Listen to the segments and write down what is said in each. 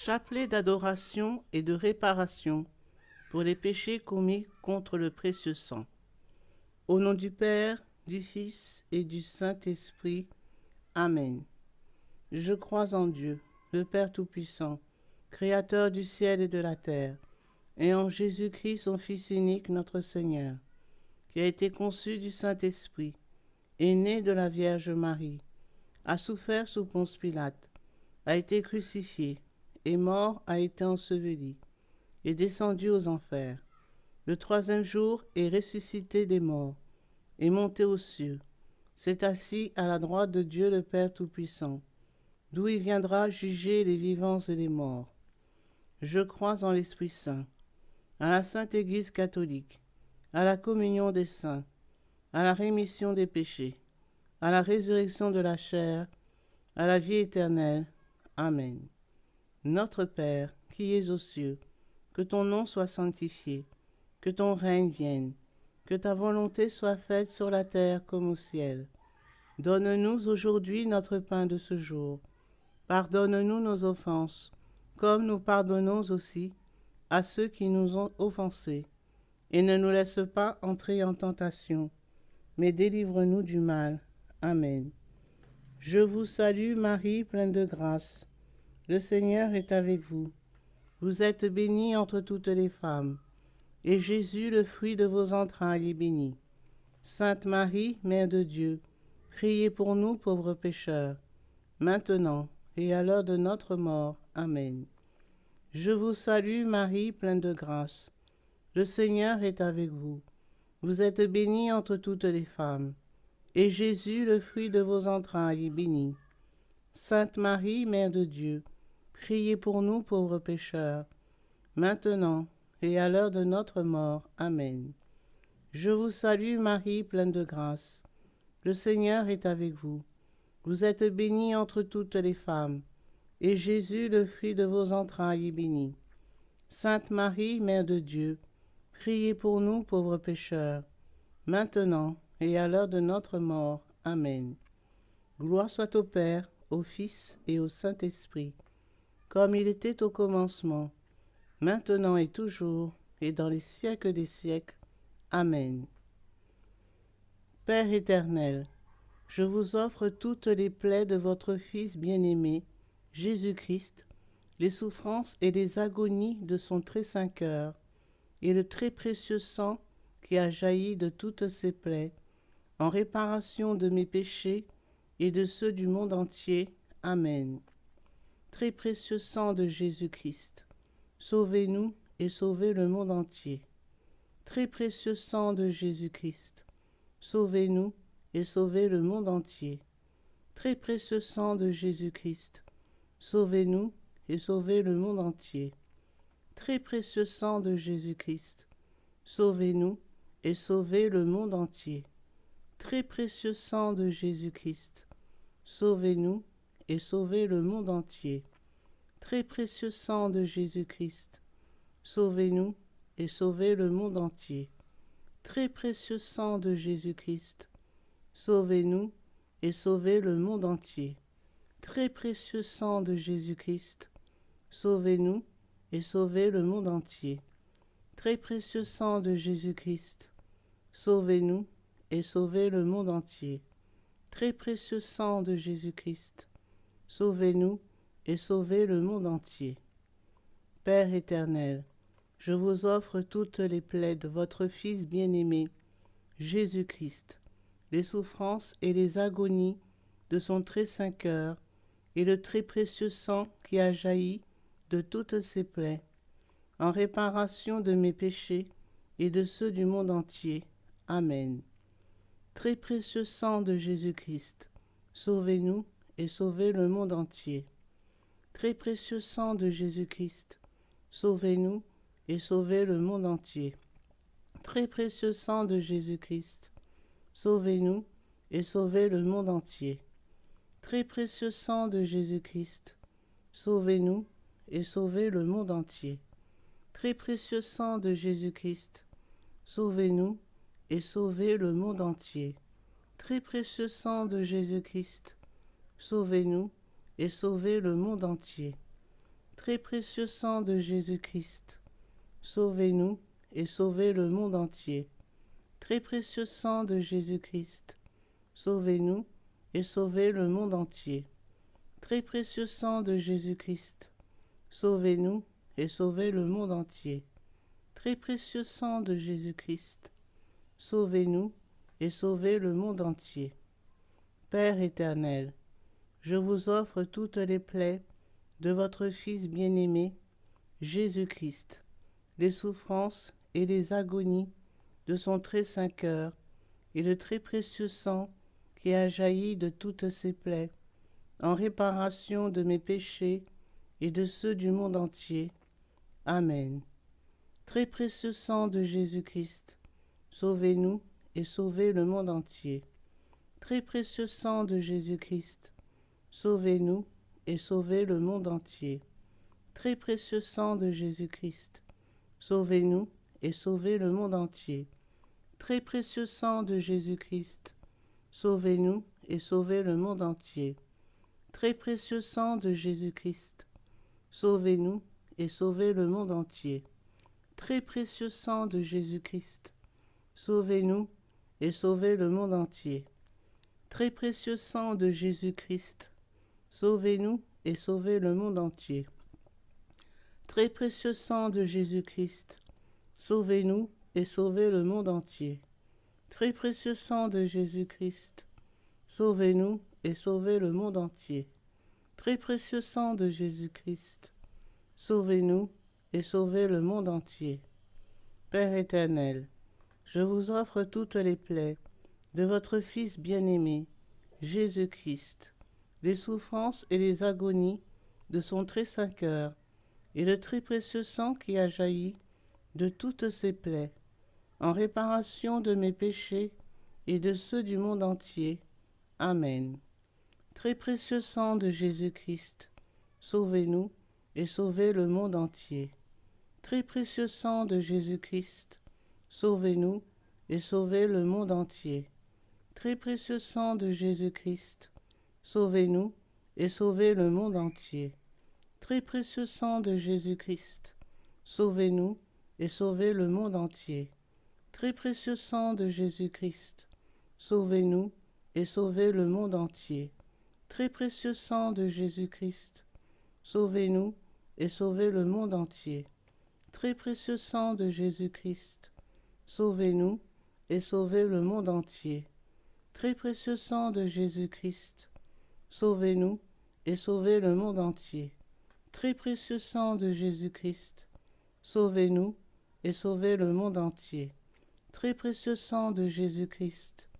chapelet d'adoration et de réparation pour les péchés commis contre le précieux sang. Au nom du Père, du Fils et du Saint-Esprit. Amen. Je crois en Dieu, le Père Tout-Puissant, Créateur du ciel et de la terre, et en Jésus-Christ, son Fils unique, notre Seigneur, qui a été conçu du Saint-Esprit, est né de la Vierge Marie, a souffert sous Ponce Pilate, a été crucifié, est mort, a été enseveli, est descendu aux enfers. Le troisième jour est ressuscité des morts, est monté aux cieux, s'est assis à la droite de Dieu le Père Tout-Puissant, d'où il viendra juger les vivants et les morts. Je crois en l'Esprit Saint, à la Sainte Église catholique, à la communion des saints, à la rémission des péchés, à la résurrection de la chair, à la vie éternelle. Amen. Notre Père, qui es aux cieux, que ton nom soit sanctifié, que ton règne vienne, que ta volonté soit faite sur la terre comme au ciel. Donne-nous aujourd'hui notre pain de ce jour. Pardonne-nous nos offenses, comme nous pardonnons aussi à ceux qui nous ont offensés. Et ne nous laisse pas entrer en tentation, mais délivre-nous du mal. Amen. Je vous salue Marie, pleine de grâce. Le Seigneur est avec vous. Vous êtes bénie entre toutes les femmes, et Jésus, le fruit de vos entrailles, est béni. Sainte Marie, Mère de Dieu, priez pour nous pauvres pécheurs, maintenant et à l'heure de notre mort. Amen. Je vous salue Marie, pleine de grâce. Le Seigneur est avec vous. Vous êtes bénie entre toutes les femmes, et Jésus, le fruit de vos entrailles, est béni. Sainte Marie, Mère de Dieu, priez pour nous pauvres pécheurs, maintenant et à l'heure de notre mort. Amen. Je vous salue Marie, pleine de grâce. Le Seigneur est avec vous. Vous êtes bénie entre toutes les femmes, et Jésus, le fruit de vos entrailles, est béni. Sainte Marie, Mère de Dieu, priez pour nous pauvres pécheurs, maintenant et à l'heure de notre mort. Amen. Gloire soit au Père, au Fils et au Saint-Esprit, comme il était au commencement, maintenant et toujours, et dans les siècles des siècles. Amen. Père éternel, je vous offre toutes les plaies de votre Fils bien-aimé, Jésus-Christ, les souffrances et les agonies de son très saint cœur, et le très précieux sang qui a jailli de toutes ces plaies, en réparation de mes péchés et de ceux du monde entier. Amen. Très précieux sang de Jésus-Christ, sauvez-nous et sauvez le monde entier. Très précieux sang de Jésus-Christ, sauvez-nous et sauvez le monde entier. Très précieux sang de Jésus-Christ, sauvez-nous et sauvez le monde entier. Très précieux sang de Jésus-Christ, sauvez-nous et sauvez le monde entier. Très précieux sang de Jésus-Christ, sauvez-nous et sauvez le monde entier. Très précieux sang de Jésus-Christ, sauvez-nous et sauvez le monde entier. Très précieux sang de Jésus-Christ, sauvez-nous et sauvez le monde entier. Très précieux sang de Jésus-Christ, sauvez-nous et sauvez le monde entier. Très précieux sang de Jésus-Christ, sauvez-nous et sauvez le monde entier. Très précieux sang de Jésus-Christ, sauvez-nous et sauvez le monde entier. Père éternel, je vous offre toutes les plaies de votre Fils bien-aimé, Jésus-Christ, les souffrances et les agonies de son très saint cœur, et le très précieux sang qui a jailli de toutes ses plaies, en réparation de mes péchés et de ceux du monde entier. Amen. Très précieux sang de Jésus-Christ, sauvez-nous et sauvez le monde entier. Très précieux sang de Jésus-Christ, sauvez-nous et sauvez le monde entier. Très précieux sang de Jésus-Christ, sauvez-nous et sauvez le monde entier. Très précieux sang de Jésus-Christ, sauvez-nous et sauvez le monde entier. Très précieux sang de Jésus-Christ, sauvez-nous et sauvez le monde entier. Très précieux sang de Jésus-Christ, sauvez-nous et sauvez le monde entier. très précieux sang de Jésus-Christ, sauvez-nous et sauvez le monde entier. Très précieux sang de Jésus-Christ, sauvez-nous et sauvez le monde entier. Très précieux sang de Jésus-Christ, sauvez-nous et sauvez le monde entier. Très précieux sang de Jésus-Christ, sauvez-nous et sauvez le monde entier. Père éternel, je vous offre toutes les plaies de votre Fils bien-aimé, Jésus-Christ, les souffrances et les agonies de son très saint cœur et le très précieux sang qui a jailli de toutes ses plaies, en réparation de mes péchés et de ceux du monde entier. Amen. Très précieux sang de Jésus-Christ, sauvez-nous et sauvez le monde entier. Très précieux sang de Jésus-Christ, sauvez-nous et sauvez le monde entier. Très précieux sang de Jésus-Christ, sauvez-nous et sauvez le monde entier. Très précieux sang de Jésus-Christ, sauvez-nous et sauvez le monde entier. Très précieux sang de Jésus-Christ, sauvez-nous et sauvez le monde entier. Très précieux sang de Jésus-Christ, sauvez-nous et sauvez le monde entier. Très précieux sang de Jésus-Christ, sauvez-nous et sauvez le monde entier. Très précieux sang de Jésus-Christ, sauvez-nous et sauvez le monde entier. Très précieux sang de Jésus-Christ, sauvez-nous et sauvez le monde entier. Très précieux sang de Jésus-Christ, sauvez-nous et sauvez le monde entier. Père éternel, je vous offre toutes les plaies de votre Fils bien-aimé, Jésus-Christ, les souffrances et les agonies de son très saint cœur, et le très précieux sang qui a jailli de toutes ses plaies, en réparation de mes péchés et de ceux du monde entier. Amen. Très précieux sang de Jésus-Christ, sauvez-nous et sauvez le monde entier. Très précieux sang de Jésus-Christ, sauvez-nous et sauvez le monde entier. Très précieux sang de Jésus-Christ, sauvez-nous et sauvez le monde entier. Très précieux sang de Jésus-Christ, sauvez-nous et sauvez le monde entier. Très précieux sang de Jésus-Christ, sauvez-nous et sauvez le monde entier. Très précieux sang de Jésus-Christ, sauvez-nous et sauvez le monde entier. Très précieux sang de Jésus-Christ, sauvez-nous et sauvez le monde entier. Très précieux sang de Jésus-Christ, sauvez-nous et sauvez le monde entier. Très précieux sang de Jésus-Christ, sauvez-nous et sauvez le monde entier. Très précieux sang de Jésus-Christ,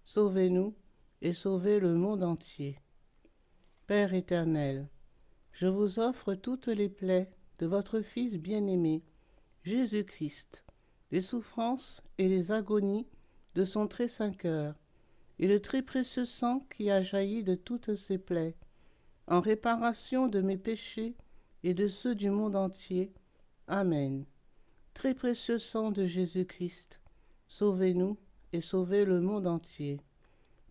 sauvez-nous et sauvez le monde entier. Père éternel, je vous offre toutes les plaies de votre Fils bien-aimé, Jésus-Christ, les souffrances et les agonies de son très saint cœur, et le très précieux sang qui a jailli de toutes ses plaies, en réparation de mes péchés et de ceux du monde entier. Amen. Très précieux sang de Jésus-Christ, sauvez-nous et sauvez le monde entier.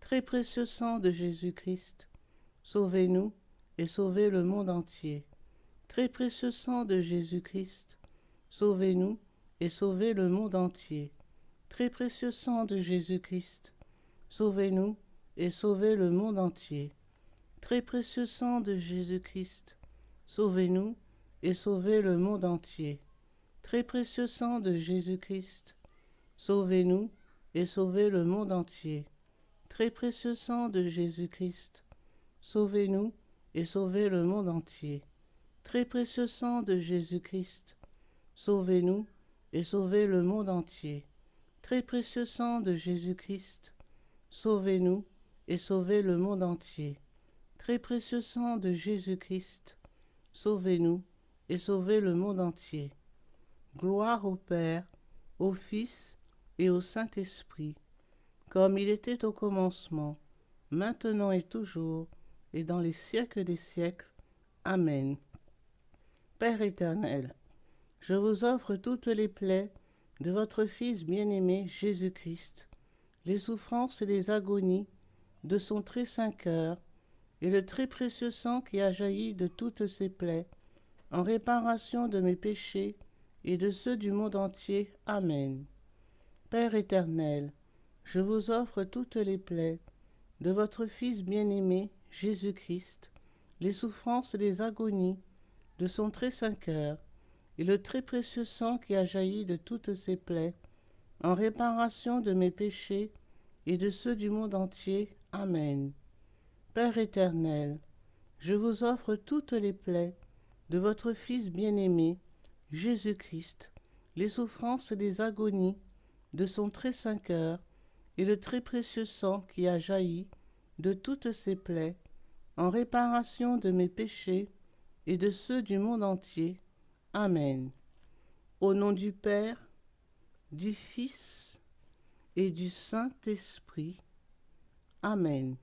Très précieux sang de Jésus-Christ, sauvez-nous et sauvez le monde entier. Très précieux sang de Jésus-Christ, sauvez-nous et sauvez le monde entier. Très précieux sang de Jésus-Christ, sauvez-nous et sauvez le monde entier. Très précieux sang de Jésus-Christ, sauvez-nous et sauvez le monde entier. Très précieux sang de Jésus-Christ, sauvez-nous et sauvez le monde entier. Très précieux sang de Jésus-Christ, sauvez-nous et sauvez le monde entier. Très précieux sang de Jésus-Christ, sauvez-nous et sauvez le monde entier. Très précieux sang de Jésus-Christ, sauvez-nous et sauvez le monde entier. Très précieux sang de Jésus-Christ, sauvez-nous et sauvez le monde entier. Gloire au Père, au Fils et au Saint-Esprit, comme il était au commencement, maintenant et toujours, et dans les siècles des siècles. Amen. Père éternel, je vous offre toutes les plaies de votre Fils bien-aimé Jésus-Christ, les souffrances et les agonies de son très saint cœur, et le très précieux sang qui a jailli de toutes ses plaies, en réparation de mes péchés et de ceux du monde entier. Amen. Père éternel, je vous offre toutes les plaies de votre Fils bien-aimé, Jésus-Christ, les souffrances et les agonies de son très saint cœur, et le très précieux sang qui a jailli de toutes ses plaies, en réparation de mes péchés et de ceux du monde entier. Amen. Père éternel, je vous offre toutes les plaies de votre Fils bien-aimé, Jésus-Christ, les souffrances et les agonies de son très saint cœur, et le très précieux sang qui a jailli de toutes ses plaies, en réparation de mes péchés et de ceux du monde entier. Amen. Au nom du Père, du Fils et du Saint-Esprit. Amen.